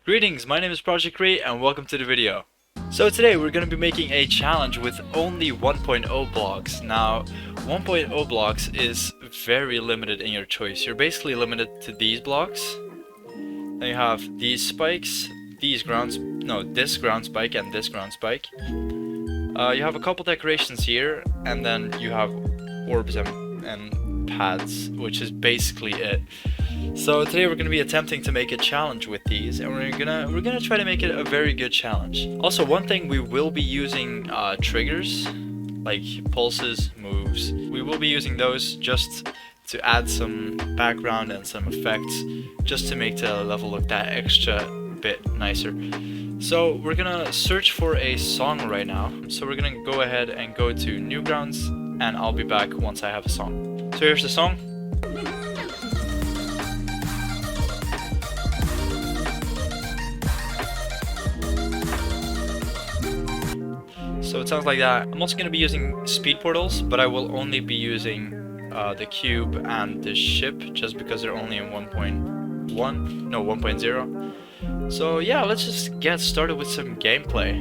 Greetings, my name is ProjectCreate and welcome to the video. So today we're going to be making a challenge with only 1.0 blocks. Now 1.0 blocks is very limited in your choice. You're basically limited to these blocks. Then you have these spikes, this ground spike and this ground spike. You have a couple decorations here, and then you have orbs and pads, which is basically it. So today we're going to be attempting to make a challenge with these, and we're gonna try to make it a very good challenge. Also, one thing, we will be using triggers like pulses, moves. We will be using those just to add some background and some effects, just to make the level look that extra bit nicer. So we're gonna search for a song right now. So we're gonna go ahead and go to Newgrounds, and I'll be back once I have a song. So here's the song. So it sounds like that. I'm also going to be using speed portals, but I will only be using the cube and the ship, just because they're only in 1.0. So yeah, let's just get started with some gameplay.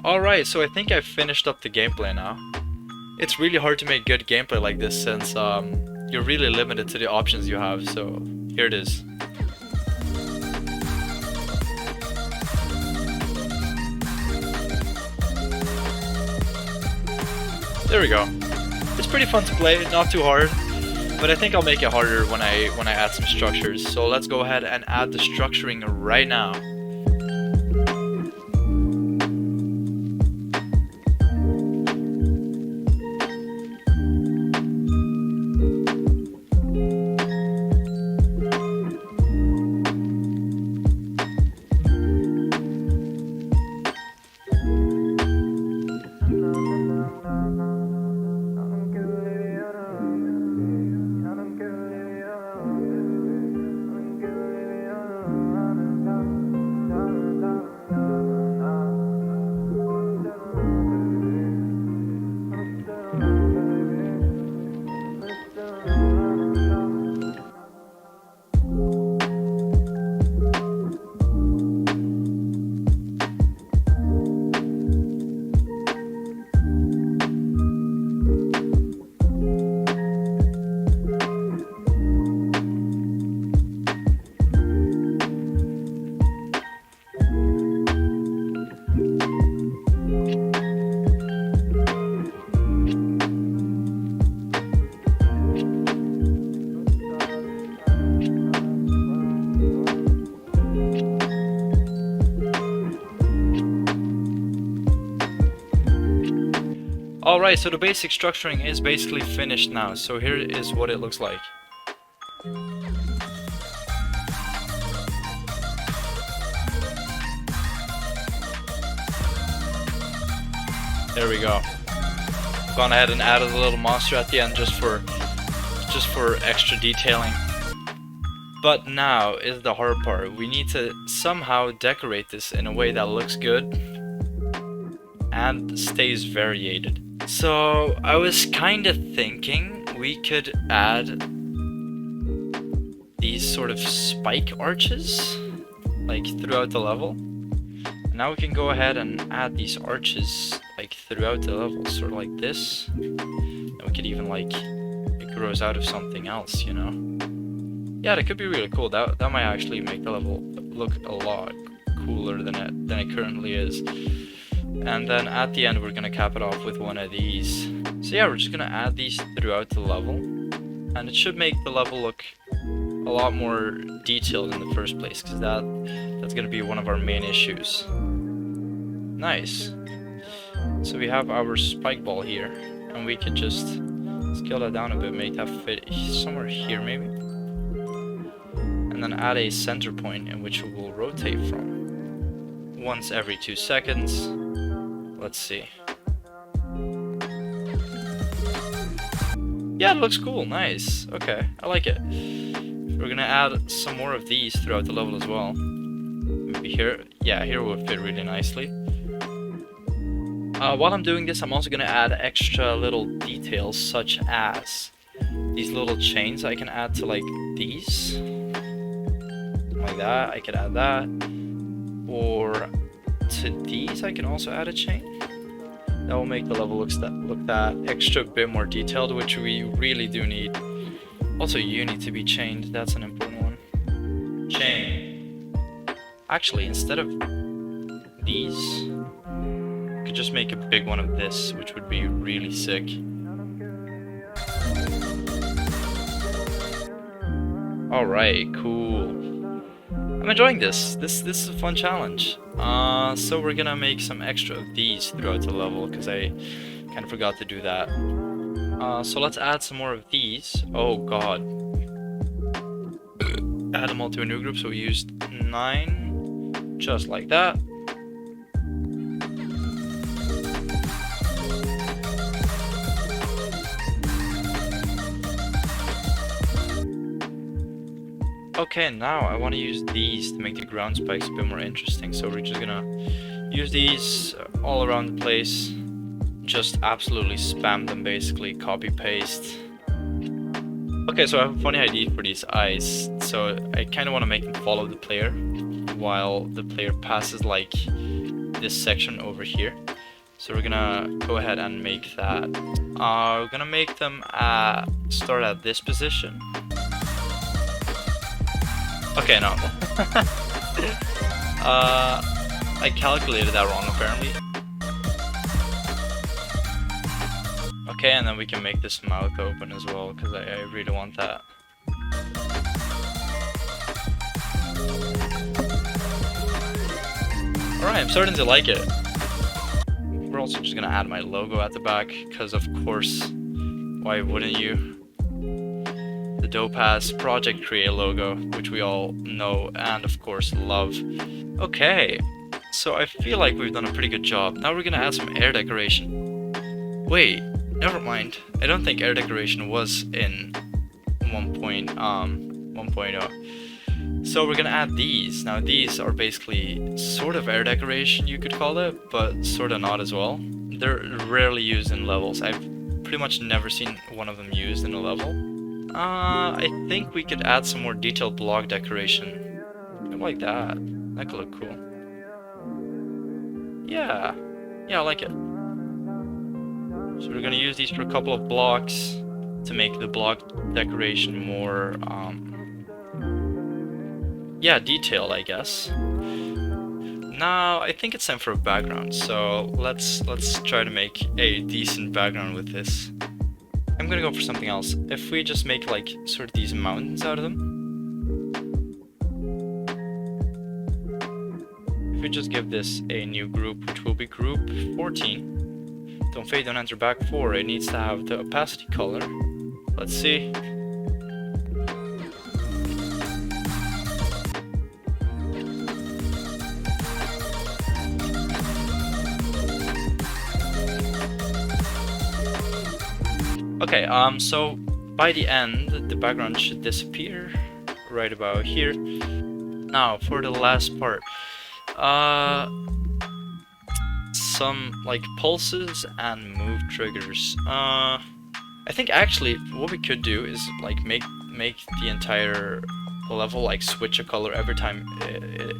Alright, so I think I've finished up the gameplay now. It's really hard to make good gameplay like this since you're really limited to the options you have, so here it is. There we go. It's pretty fun to play, not too hard, but I think I'll make it harder when I add some structures. So let's go ahead and add the structuring right now. Alright, so the basic structuring is basically finished now, so here is what it looks like. There we go. Gone ahead and added a little monster at the end just for extra detailing. But now is the hard part. We need to somehow decorate this in a way that looks good and stays variated. So I was kind of thinking we could add these sort of spike arches like throughout the level. Now we can go ahead and add these arches like throughout the level, sort of like this. And we could even like grows out of something else, you know? Yeah, that could be really cool. That might actually make the level look a lot cooler than it currently is. And then at the end we're gonna cap it off with one of these. So yeah, we're just gonna add these throughout the level, and it should make the level look a lot more detailed in the first place, because that's gonna be one of our main issues. Nice. So we have our spike ball here, and we could just scale that down a bit, make that fit somewhere here maybe. And then add a center point in which we will rotate from once every 2 seconds. Let's see. Yeah, it looks cool. Nice. Okay, I like it. We're gonna add some more of these throughout the level as well. Maybe here. Yeah, here will fit really nicely. While I'm doing this, I'm also gonna add extra little details, such as these little chains I can add to like these. Like that, I could add that. Or to these, I can also add a chain. That will make the level look that extra bit more detailed, which we really do need. Also, you need to be chained. That's an important one. Chain. Actually, instead of these, I could just make a big one of this, which would be really sick. Alright, cool. I'm enjoying this. This is a fun challenge. So we're gonna make some extra of these throughout the level, because I kind of forgot to do that. So let's add some more of these. Oh god. Add them all to a new group, so we used 9. Just like that. Okay, now I want to use these to make the ground spikes a bit more interesting. So we're just gonna use these all around the place. Just absolutely spam them, basically, copy paste. Okay, so I have a funny idea for these eyes. So I kind of want to make them follow the player while the player passes like this section over here. So we're gonna go ahead and make that. We're gonna make them start at this position. Okay, no. I calculated that wrong, apparently. Okay, and then we can make this mouth open as well, because I really want that. Alright, I'm starting to like it. We're also just gonna add my logo at the back, because of course, why wouldn't you? The dope-ass ProjectCreate logo, which we all know and of course love. Okay, so I feel like we've done a pretty good job. Now we're gonna add some air decoration. Wait, never mind. I don't think air decoration was in 1.0. So we're gonna add these. Now these are basically sort of air decoration, you could call it, but sort of not as well. They're rarely used in levels. I've pretty much never seen one of them used in a level. I think we could add some more detailed block decoration. I like that. That could look cool. Yeah. Yeah, I like it. So we're gonna use these for a couple of blocks to make the block decoration more, yeah, detailed, I guess. Now, I think it's time for a background, so let's try to make a decent background with this. I'm gonna go for something else. If we just make like sort of these mountains out of them. If we just give this a new group, which will be group 14. Don't fade, don't enter, back 4. It needs to have the opacity color. Let's see. Okay, so by the end, the background should disappear right about here. Now, for the last part, some like pulses and move triggers. I think actually what we could do is like make the entire level like switch a color every time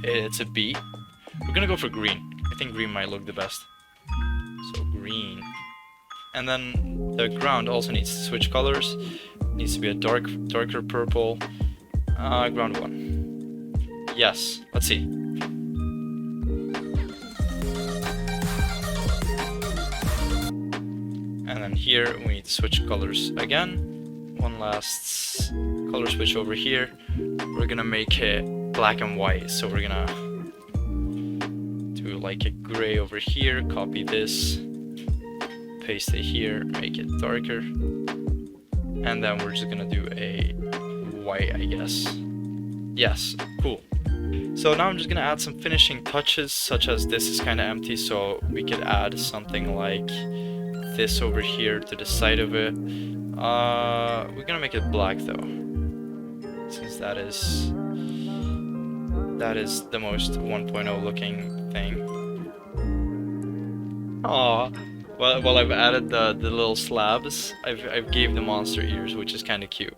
it's a beat. We're gonna go for green. I think green might look the best. So green. And then the ground also needs to switch colors Needs to be a darker purple. Ground 1. Yes, let's see. And then here we need to switch colors again. One last color switch over here. We're gonna make it black and white, so we're gonna do like a gray over here, copy this, paste it here, make it darker, and then we're just gonna do a white, I guess. Yes, cool. So now I'm just gonna add some finishing touches, such as this is kind of empty, so we could add something like this over here to the side of it. We're gonna make it black though, since that is the most 1.0 looking thing. Aw, well I've added the little slabs. I've gave the monster ears, which is kind of cute.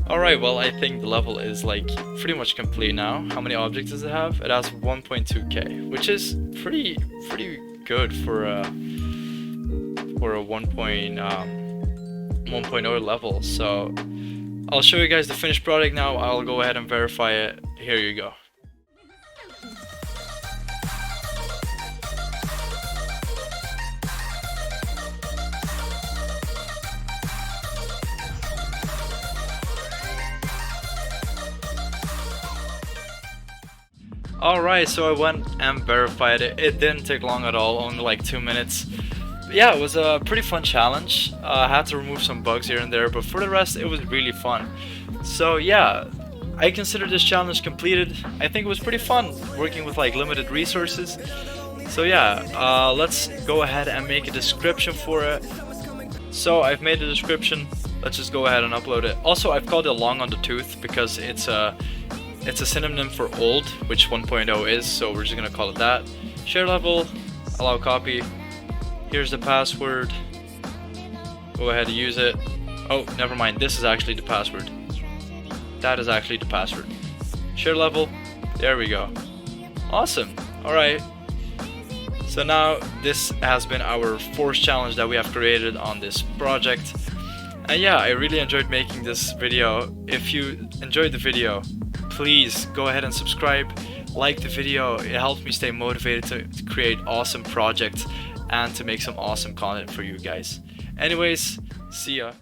Alright, well I think the level is like pretty much complete now. How many objects does it have? It has 1.2k, which is pretty good for a 1.0 level. So I'll show you guys the finished product now. I'll go ahead and verify it. Here you go. Alright, so I went and verified it. It didn't take long at all, only like 2 minutes. But yeah, it was a pretty fun challenge. I had to remove some bugs here and there, but for the rest it was really fun. So yeah, I consider this challenge completed. I think it was pretty fun working with like limited resources. So yeah, let's go ahead and make a description for it. So I've made a description. Let's just go ahead and upload it. Also, I've called it long on the tooth because it's a synonym for old, which 1.0 is, so we're just gonna call it that. Share level, allow copy. Here's the password. Go ahead and use it. Oh, never mind, this is actually the password. That is actually the password. Share level, there we go. Awesome, alright. So now this has been our 4th challenge that we have created on this project. And yeah, I really enjoyed making this video. If you enjoyed the video, please go ahead and subscribe, like the video. It helps me stay motivated to create awesome projects and to make some awesome content for you guys. Anyways, see ya.